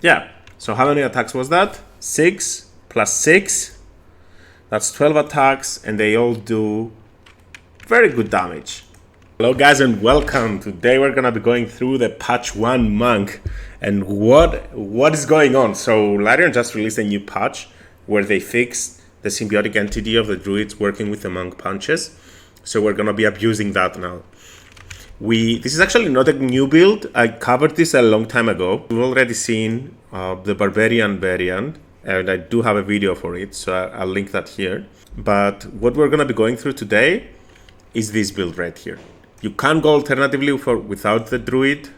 Yeah, so how many attacks was that? 6 plus 6. That's 12 attacks, and they all do very good damage. Hello guys and welcome. Today we're gonna be going through the patch 1 monk and what is going on. So Larian just released a new patch where they fixed the symbiotic entity of the druids working with the monk punches. So we're gonna be abusing that now. This is actually not a new build. I covered this a long time ago. We've already seen the barbarian variant, and I do have a video for it, so I'll link that here. But what we're gonna be going through today is this build right here. You can go alternatively without the druid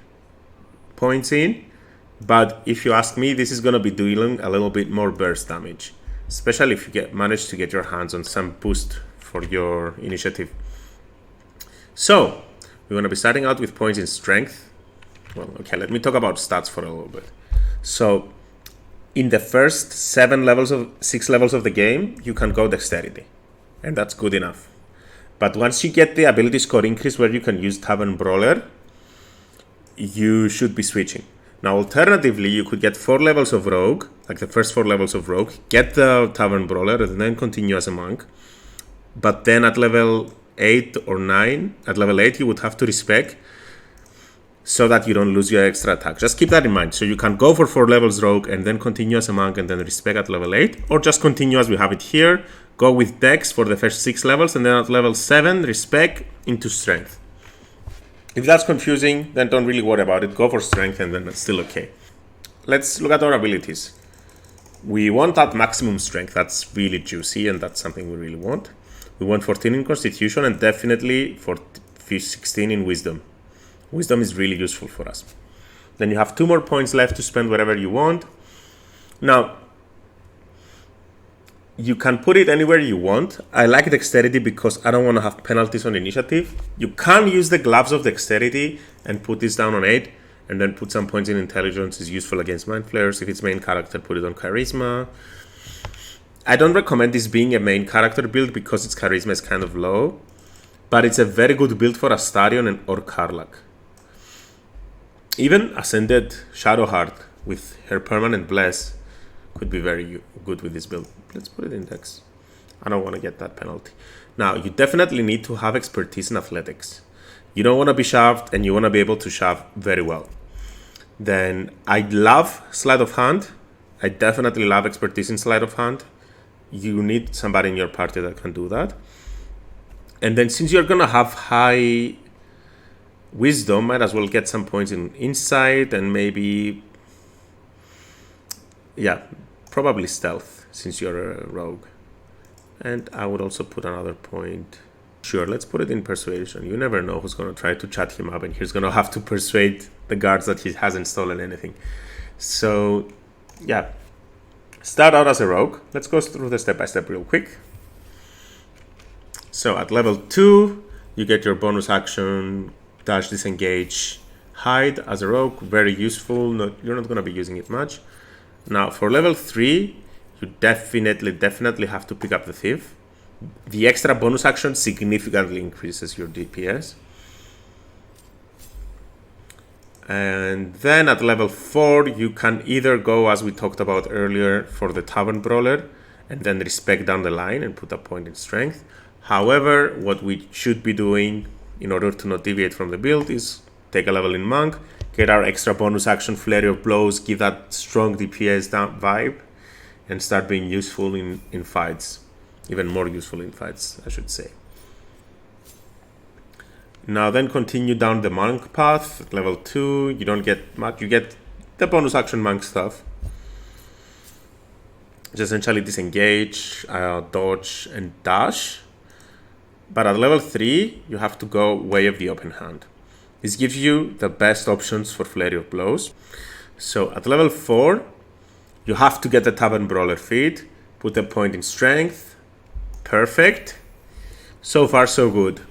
points in, but if you ask me, this is gonna be dealing a little bit more burst damage, especially if you manage to get your hands on some boost for your initiative. So we're going to be starting out with points in strength. Well, okay, let me talk about stats for a little bit. So in the first 6 levels of the game, you can go dexterity, and that's good enough. But once you get the ability score increase where you can use Tavern Brawler, you should be switching. Now, alternatively, you could get 4 levels of Rogue, like the first 4 levels of Rogue, get the Tavern Brawler, and then continue as a monk. But then at level 8 or 9, at level 8 you would have to respec so that you don't lose your extra attack. Just keep that in mind. So you can go for 4 levels rogue and then continue as a monk and then respec at level 8, or just continue as we have it here, go with dex for the first 6 levels and then at level 7 respec into strength. If that's confusing, then don't really worry about it. Go for strength and then that's still okay. Let's look at our abilities. We want that maximum strength. That's really juicy and that's something we really want. We want 14 in Constitution and definitely 16 in Wisdom. Wisdom is really useful for us. Then you have 2 more points left to spend wherever you want. Now, you can put it anywhere you want. I like Dexterity because I don't want to have penalties on initiative. You can use the Gloves of Dexterity and put this down on 8 and then put some points in Intelligence. Is useful against Mind Flayers. If it's main character, put it on Charisma. I don't recommend this being a main character build because its charisma is kind of low, but it's a very good build for Astarion or Karlach. Even Ascended Shadowheart with her permanent bless could be very good with this build. Let's put it in Dex. I don't want to get that penalty. Now, you definitely need to have expertise in athletics. You don't want to be shoved and you want to be able to shove very well. Then I love Sleight of Hand. I definitely love expertise in Sleight of Hand. You need somebody in your party that can do that. And then since you're going to have high wisdom, might as well get some points in insight and maybe, yeah, probably stealth since you're a rogue. And I would also put another point. Sure, let's put it in persuasion. You never know who's going to try to chat him up and he's going to have to persuade the guards that he hasn't stolen anything. So, yeah. Start out as a rogue. Let's go through the step-by-step real quick. So at level 2, you get your bonus action, dash, disengage, hide as a rogue. Very useful. You're not going to be using it much. Now for level 3, you definitely have to pick up the thief. The extra bonus action significantly increases your DPS. And then at level 4, you can either go, as we talked about earlier, for the Tavern Brawler and then respec down the line and put a point in strength. However, what we should be doing in order to not deviate from the build is take a level in Monk, get our extra bonus action, Flurry of Blows, give that strong DPS vibe, and start being useful in fights. Even more useful in fights, I should say. Now then continue down the monk path. At level 2, you don't get much. You get the bonus action monk stuff. Just essentially disengage, dodge, and dash. But at level 3, you have to go Way of the Open Hand. This gives you the best options for Flurry of Blows. So at level 4, you have to get the Tavern Brawler feat, put a point in strength. Perfect. So far, so good.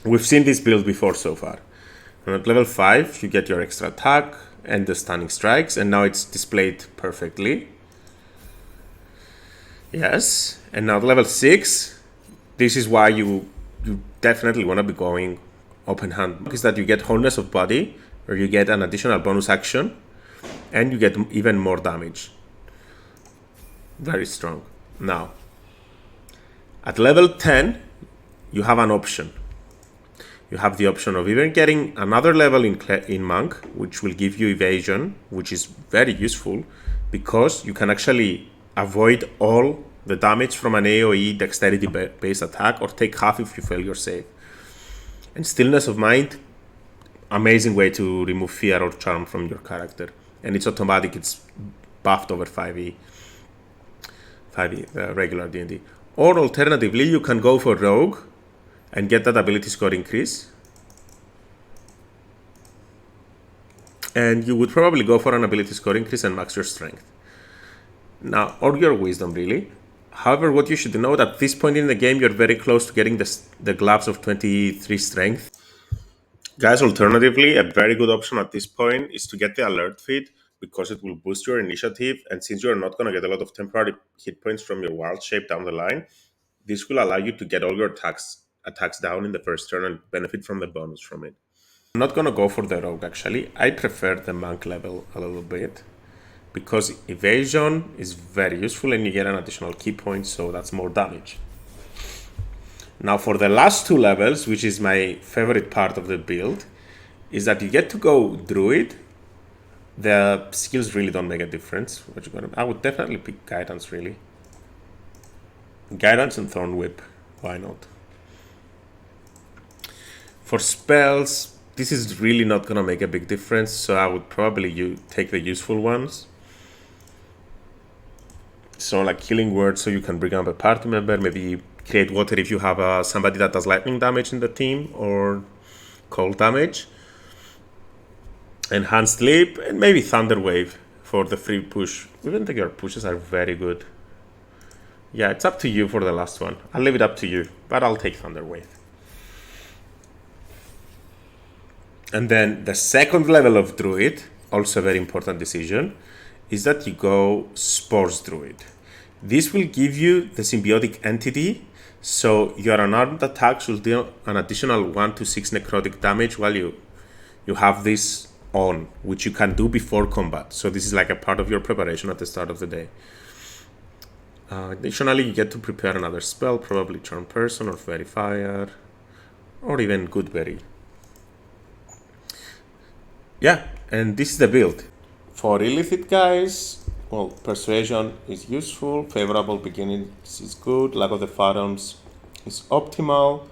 We've seen this build before so far. And at level 5, you get your extra attack and the stunning strikes, and now it's displayed perfectly. Yes, and now at level 6, this is why you definitely want to be going open hand, is that you get wholeness of body, or you get an additional bonus action and you get even more damage. Very strong. Now, at level 10, you have an option. You have the option of even getting another level in Monk, which will give you evasion, which is very useful because you can actually avoid all the damage from an AoE dexterity-based attack, or take half if you fail your save. And Stillness of Mind, amazing way to remove fear or charm from your character. And it's automatic, it's buffed over 5e, regular D&D. Or alternatively, you can go for Rogue and get that ability score increase. And you would probably go for an ability score increase and max your strength. Now, or your wisdom, really. However, what you should know, at this point in the game, you're very close to getting the gloves of 23 strength. Guys, alternatively, a very good option at this point is to get the alert feed, because it will boost your initiative, and since you're not going to get a lot of temporary hit points from your wild shape down the line, this will allow you to get all your attacks down in the first turn and benefit from the bonus from it. I'm not going to go for the rogue, actually. I prefer the monk level a little bit, because evasion is very useful and you get an additional key point, so that's more damage. Now for the last two levels, which is my favorite part of the build, is that you get to go Druid. The skills really don't make a difference. I would definitely pick Guidance, really. Guidance and Thorn Whip, why not? For spells, this is really not going to make a big difference, so I would probably take the useful ones. So like Killing Word, so you can bring up a party member, maybe Create Water if you have somebody that does lightning damage in the team, or cold damage. Enhanced Leap, and maybe Thunder Wave for the free push. Even though your pushes are very good. Yeah, it's up to you for the last one. I'll leave it up to you, but I'll take Thunder Wave. And then the second level of Druid, also a very important decision, is that you go Spore's Druid. This will give you the symbiotic entity, so your unarmed attacks will deal an additional 1 to 6 necrotic damage while you have this on, which you can do before combat. So this is like a part of your preparation at the start of the day. Additionally, you get to prepare another spell, probably Charm Person or Verifier, or even Goodberry. Yeah, and this is the build. For Illithid guys, well, Persuasion is useful, Favorable Beginnings is good, Lack of the Phantoms is optimal.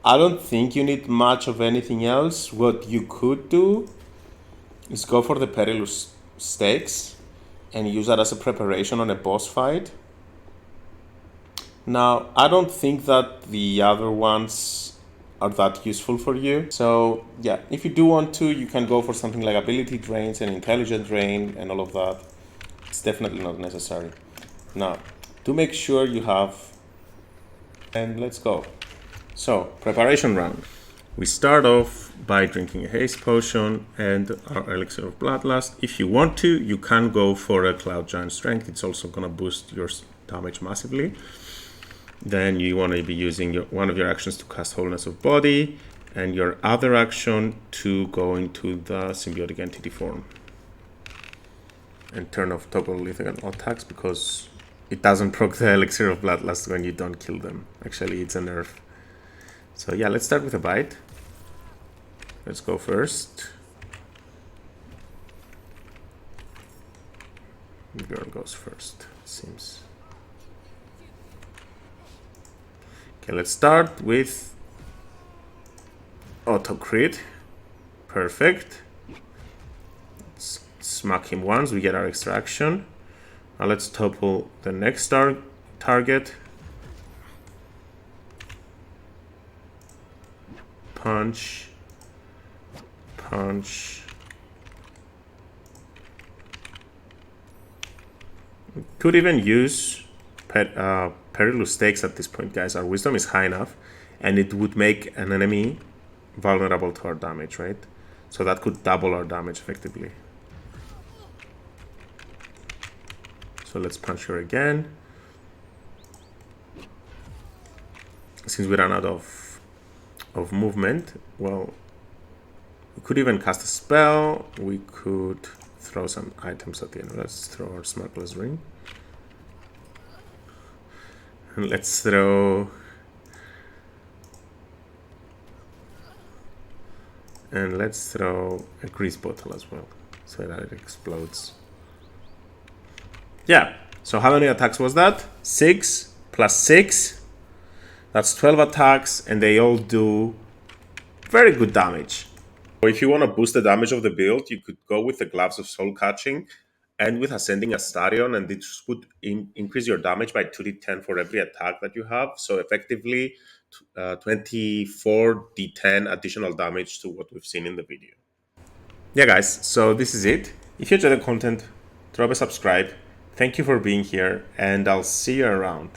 I don't think you need much of anything else. What you could do is go for the Perilous Stakes and use that as a preparation on a boss fight. Now, I don't think that the other ones are that useful for you. So yeah, if you do want to, you can go for something like Ability Drains and Intelligent Drain and all of that. It's definitely not necessary. Now, to make sure you have, and let's go. So, preparation round. We start off by drinking a haste potion and our elixir of bloodlust. If you want to, you can go for a Cloud Giant Strength. It's also gonna boost your damage massively. Then you want to be using one of your actions to cast Wholeness of Body, and your other action to go into the symbiotic entity form. And turn off toggle lethal attacks, because it doesn't proc the elixir of bloodlust when you don't kill them. Actually, it's a nerf. So yeah, let's start with a bite. Let's go first. The girl goes first, it seems. Okay, let's start with auto crit. Perfect. Let's smack him once, we get our extra action. Now let's topple the next target. Punch. Punch. Could even use Perilous Stakes at this point, guys. Our wisdom is high enough, and it would make an enemy vulnerable to our damage, right? So that could double our damage effectively. So let's punch her again. Since we ran out of movement, well, we could even cast a spell. We could throw some items at the end. Let's throw our smuggler's ring. And let's throw... And let's throw a grease bottle as well, so that it explodes. Yeah, so how many attacks was that? 6 plus 6. That's 12 attacks, and they all do very good damage. If you want to boost the damage of the build, you could go with the Gloves of Soul Catching and with Ascending Astarion, and this would increase your damage by 2d10 for every attack that you have. So effectively, 24d10 additional damage to what we've seen in the video. Yeah, guys, so this is it. If you enjoy the content, drop a subscribe. Thank you for being here, and I'll see you around.